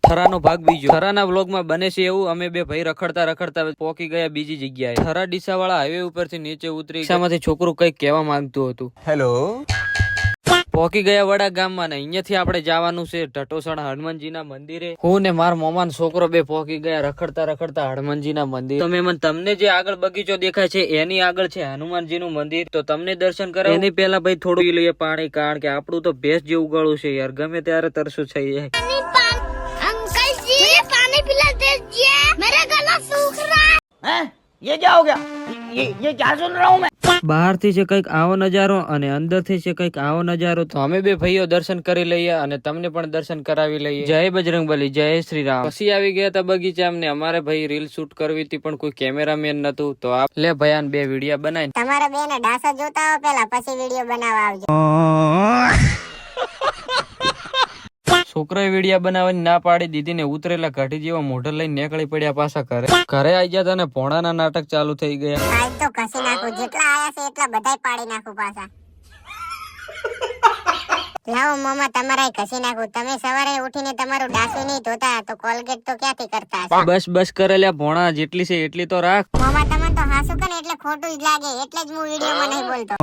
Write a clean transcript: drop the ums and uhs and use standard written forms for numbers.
થરાનો ભાગ બીજો. થરાના વ્લોગમાં બને છે એવું, અમે બે ભાઈ રખડતા રખડતા પહોંચી ગયા બીજી જગ્યાએ. થરા ડીસા વાળા હાઈવે ઉપરથી નીચે ઉતરી રિક્ષામાંથી છોકરું કઈક કહેવા માંગતું હતું. હેલો. પહોંચી ગયા વડા ગામમાં ને અહીંયાથી આપણે જવાનું છે ટટોસણ હનુમાનજીના મંદિરે. હું ને માર મોમાન છોકરો બે પહોંચી ગયા રખડતા રખડતા હનુમાનજીના મંદિર. તમને જે આગળ બગીચો દેખાય છે એની આગળ છે હનુમાનજીનું મંદિર. તો તમને દર્શન કરે એની પહેલા ભાઈ થોડું લઈએ પાણી, કારણ કે આપણું તો ભેંસ જેવું ગળું છે યાર, ગમે ત્યારે તરસું થઈ જાય. બહારથી છે કઈક આવો નજારો અને અંદરથી છે કઈક આવો નજારો. તો અમે બે ભાઈઓ દર્શન કરી લઈએ અને તમને પણ દર્શન કરાવી લઈએ. જય બજરંગબલી, જય શ્રી રામ. પછી આવી ગયા હતા બગીચા. અમને અમારે ભાઈ રીલ શૂટ કરવી હતી પણ કોઈ કેમેરામેન નતું, તો આપ લે ભયાન બે વિડિયો બનાવી. તમારા બે ને ડાસા જોતા હો પેલા, પછી વિડિયો બનાવવા આવજો. છોકરાએ વિડિયા બનાવવાની ના પાડી દીધી ને ઉતરેલા ઘાટી જેવા મોઢર લઈને નીકળી પડ્યા પાછા ઘરે. ઘરે આવી ગયા અને ભોણાના નાટક ચાલુ થઈ ગયા. આજ તો ઘસી નાખું, જેટલા આયા છે એટલા બધાય પાડી નાખું પાછા. લાવો મામા તમારાય ઘસી નાખું. તમે સવારે ઉઠીને તમારું ડાસું નહીં ધોતા તો કોલગેટ તો ક્યાંથી કરતા હશો? બસ બસ કરેલા ભોણા, જેટલી છે એટલી તો રાખ. મામા તમે તો હાસુ કરે એટલે ખોટું જ લાગે, એટલે જ હું વિડિયોમાં નહીં બોલતો.